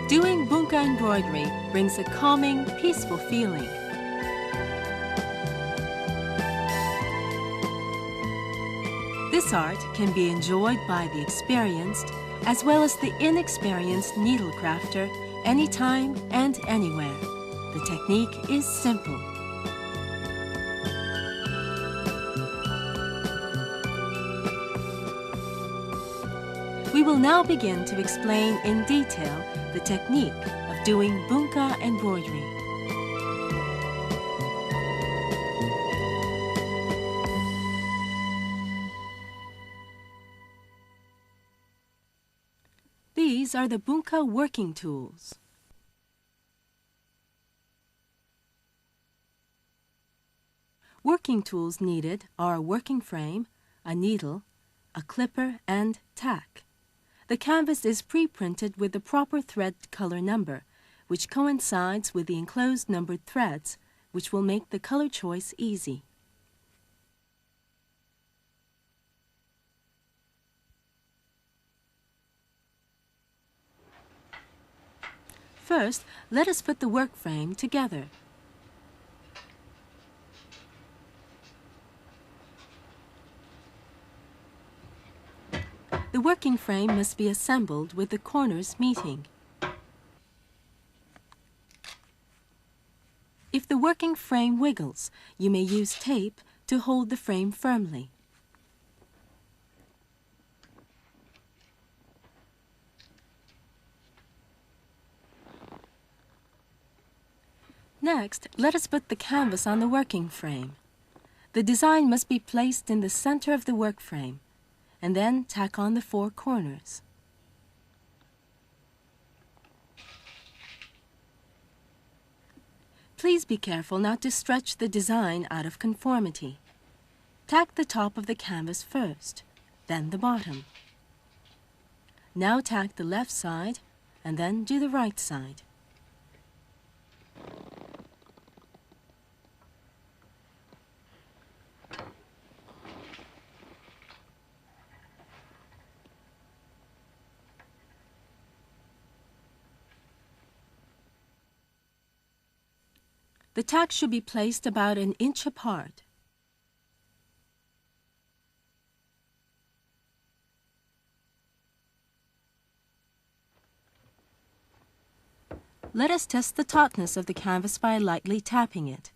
Doing Bunka embroidery brings a calming, peaceful feeling. This art can be enjoyed by the experienced as well as the inexperienced needle crafter anytime and anywhere. The technique is simple. We will now begin to explain in detail the technique of doing Bunka embroidery. These are the Bunka working tools. Working tools needed are a working frame, a needle, a clipper, and tack. The canvas is pre-printed with the proper thread color number, which coincides with the enclosed numbered threads, which will make the color choice easy. First, let us put the work frame together. The working frame must be assembled with the corners meeting. If the working frame wiggles, you may use tape to hold the frame firmly. Next, let us put the canvas on the working frame. The design must be placed in the center of the work frame, and then tack on the four corners. Please be careful not to stretch the design out of conformity. Tack the top of the canvas first, then the bottom. Now tack the left side, and then do the right side. The tack should be placed about an inch apart. Let us test the tautness of the canvas by lightly tapping it.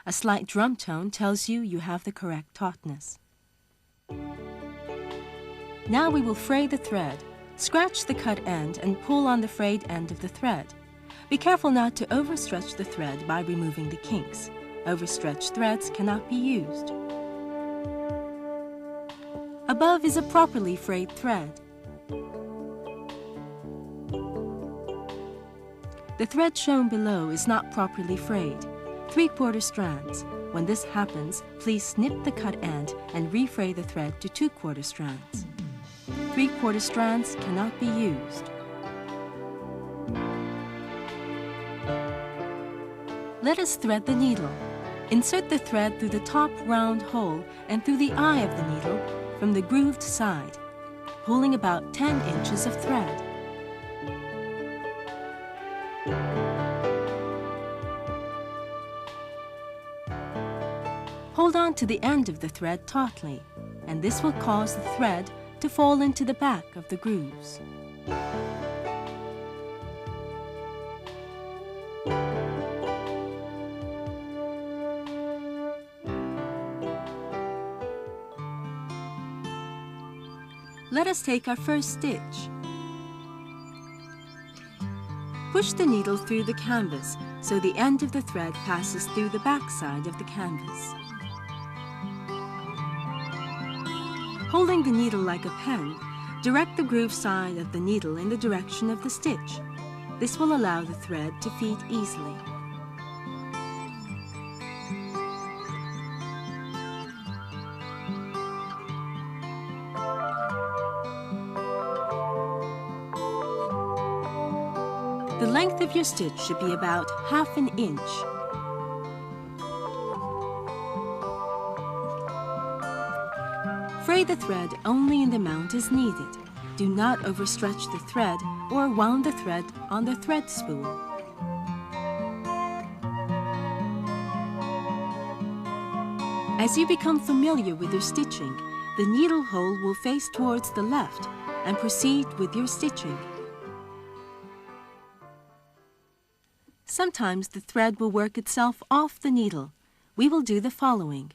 A slight drum tone tells you you have the correct tautness. Now we will fray the thread. Scratch the cut end and pull on the frayed end of the thread. Be careful not to overstretch the thread by removing the kinks. Overstretched threads cannot be used. Above is a properly frayed thread. The thread shown below is not properly frayed, 3/4 strands. When this happens, please snip the cut end and refray the thread to 2/4 strands. 3/4 strands cannot be used. Let us thread the needle. Insert the thread through the top round hole and through the eye of the needle from the grooved side, pulling about 10 inches of thread. Hold on to the end of the thread tautly, and this will cause the thread to fall into the back of the grooves. Let us take our first stitch. Push the needle through the canvas so the end of the thread passes through the back side of the canvas. Holding the needle like a pen, direct the groove side of the needle in the direction of the stitch. This will allow the thread to feed easily. The length of your stitch should be about 1/2 inch. Fray the thread only in the amount as needed. Do not overstretch the thread or wound the thread on the thread spool. As you become familiar with your stitching, the needle hole will face towards the left and proceed with your stitching. Sometimes the thread will work itself off the needle. We will do the following.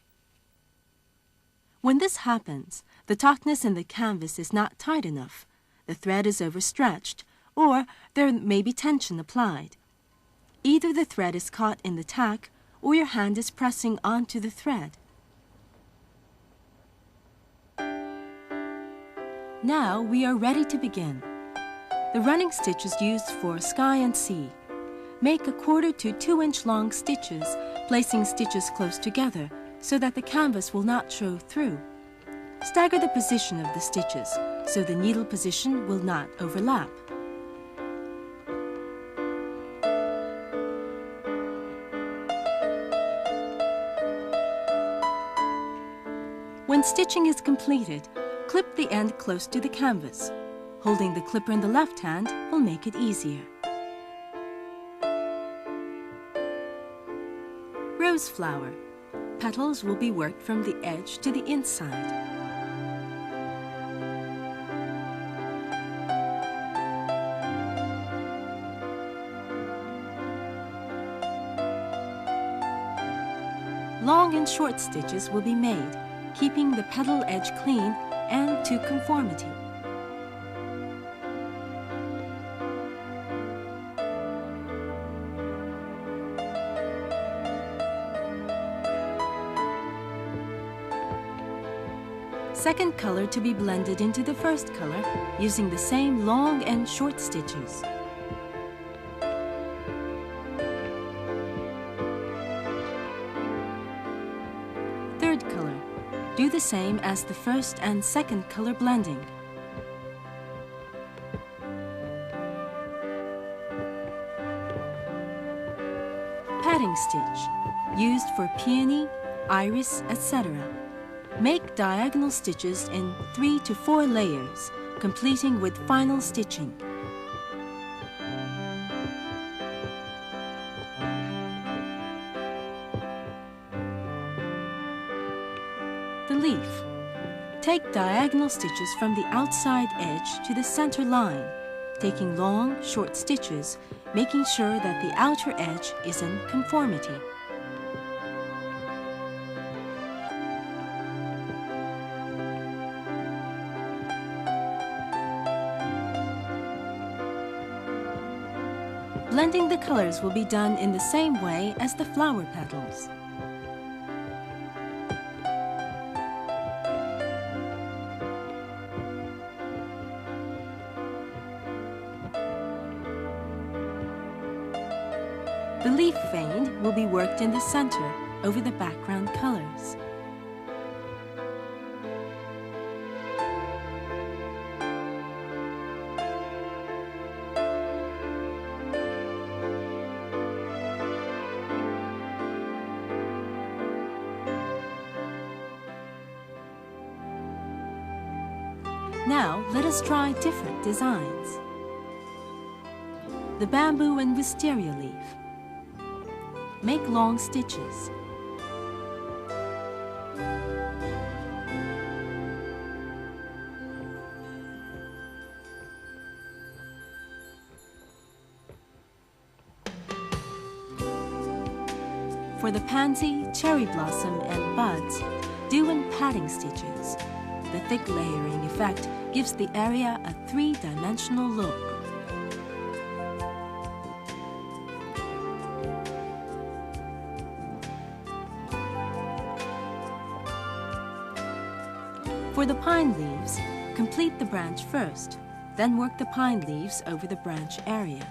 When this happens, the tautness in the canvas is not tight enough, the thread is overstretched, or there may be tension applied. Either the thread is caught in the tack or your hand is pressing onto the thread. Now we are ready to begin. The running stitch is used for sky and sea. Make 1/4 to 2-inch long stitches, placing stitches close together so that the canvas will not show through. Stagger the position of the stitches so the needle position will not overlap. When stitching is completed, clip the end close to the canvas. Holding the clipper in the left hand will make it easier. Rose flower. Petals will be worked from the edge to the inside. Long and short stitches will be made, keeping the petal edge clean and to conformity. Second color to be blended into the first color using the same long and short stitches. Third color. Do the same as the first and second color blending. Padding stitch, used for peony, iris, etc. Make diagonal stitches in 3 to 4 layers, completing with final stitching. The leaf. Take diagonal stitches from the outside edge to the center line, taking long, short stitches, making sure that the outer edge is in conformity. Blending the colors will be done in the same way as the flower petals. The leaf vein will be worked in the center over the background colors. Now, let us try different designs. The bamboo and wisteria leaf. Make long stitches. For the pansy, cherry blossom, and buds, do in padding stitches. The thick layering effect gives the area a 3-dimensional look. For the pine leaves, complete the branch first, then work the pine leaves over the branch area.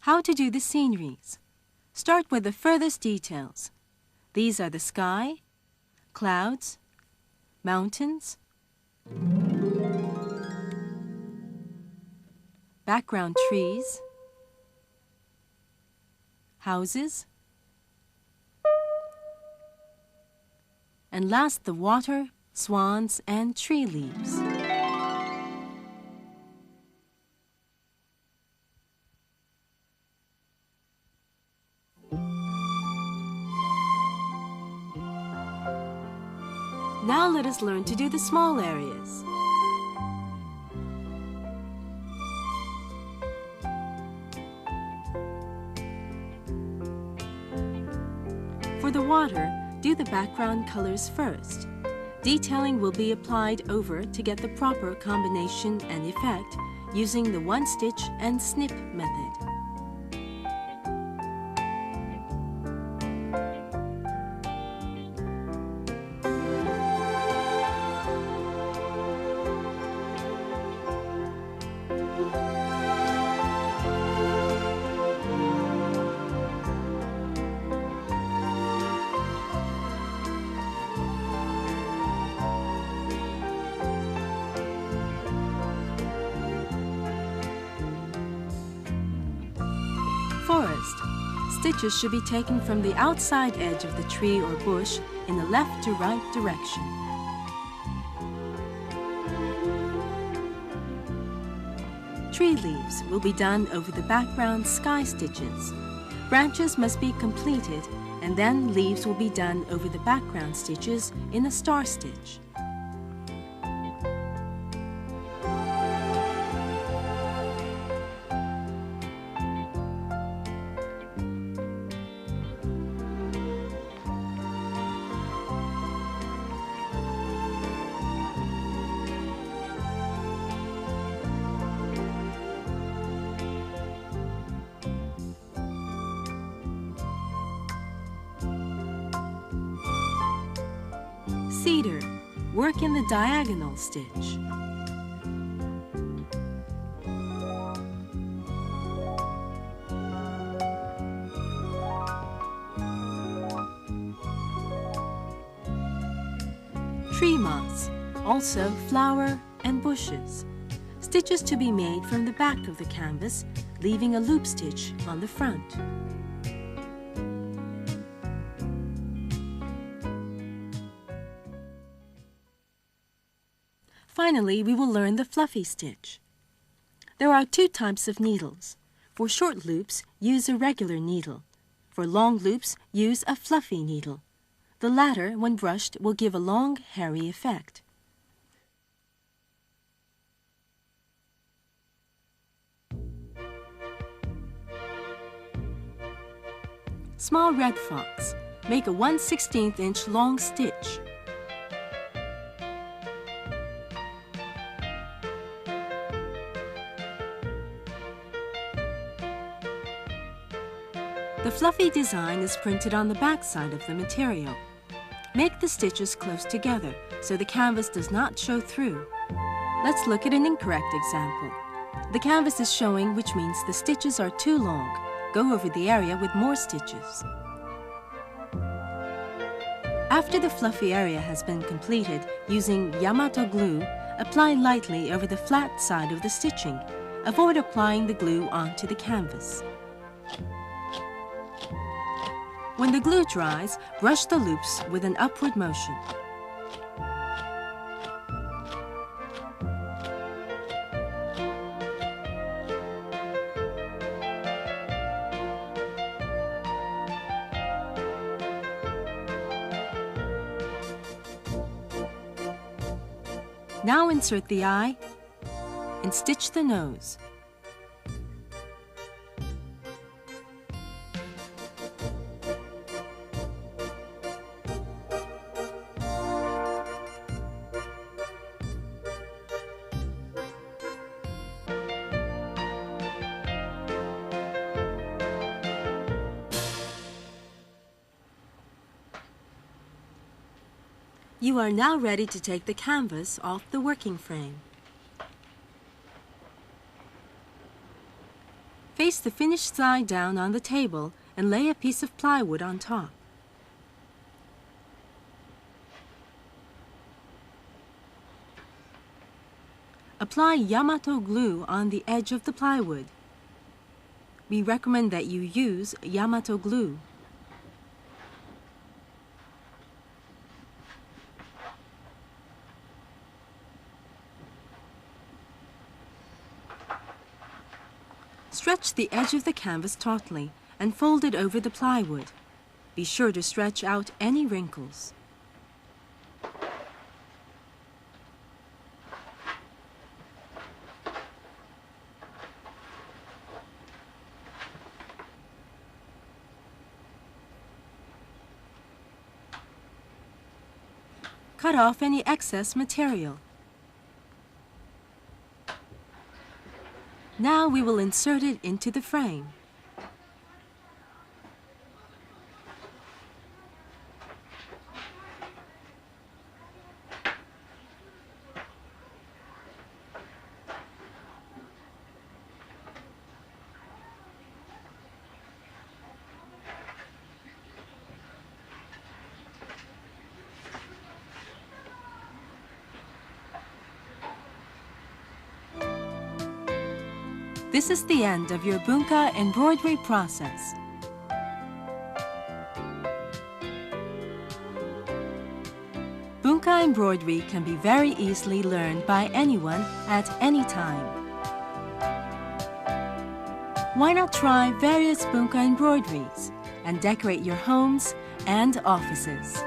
How to do the sceneries. Start with the furthest details. These are the sky, clouds, mountains, background trees, houses, and last the water, swans, and tree leaves. Now let us learn to do the small areas. For the water, do the background colors first. Detailing will be applied over to get the proper combination and effect using the one stitch and snip method. Forest. Stitches should be taken from the outside edge of the tree or bush in the left to right direction. Tree leaves will be done over the background sky stitches. Branches must be completed, and then leaves will be done over the background stitches in a star stitch. Cedar. Work in the diagonal stitch. Tree moss. Also flower and bushes. Stitches to be made from the back of the canvas, leaving a loop stitch on the front. Finally, we will learn the fluffy stitch. There are two types of needles. For short loops, use a regular needle. For long loops, use a fluffy needle. The latter, when brushed, will give a long, hairy effect. Small red fox. Make a 1/16 inch long stitch. The fluffy design is printed on the back side of the material. Make the stitches close together so the canvas does not show through. Let's look at an incorrect example. The canvas is showing, which means the stitches are too long. Go over the area with more stitches. After the fluffy area has been completed, using Yamato glue, apply lightly over the flat side of the stitching. Avoid applying the glue onto the canvas. When the glue dries, brush the loops with an upward motion. Now insert the eye and stitch the nose. You are now ready to take the canvas off the working frame. Face the finished side down on the table and lay a piece of plywood on top. Apply Yamato glue on the edge of the plywood. We recommend that you use Yamato glue. Stretch the edge of the canvas tautly and fold it over the plywood. Be sure to stretch out any wrinkles. Cut off any excess material. Now we will insert it into the frame. This is the end of your Bunka embroidery process. Bunka embroidery can be very easily learned by anyone at any time. Why not try various Bunka embroideries and decorate your homes and offices?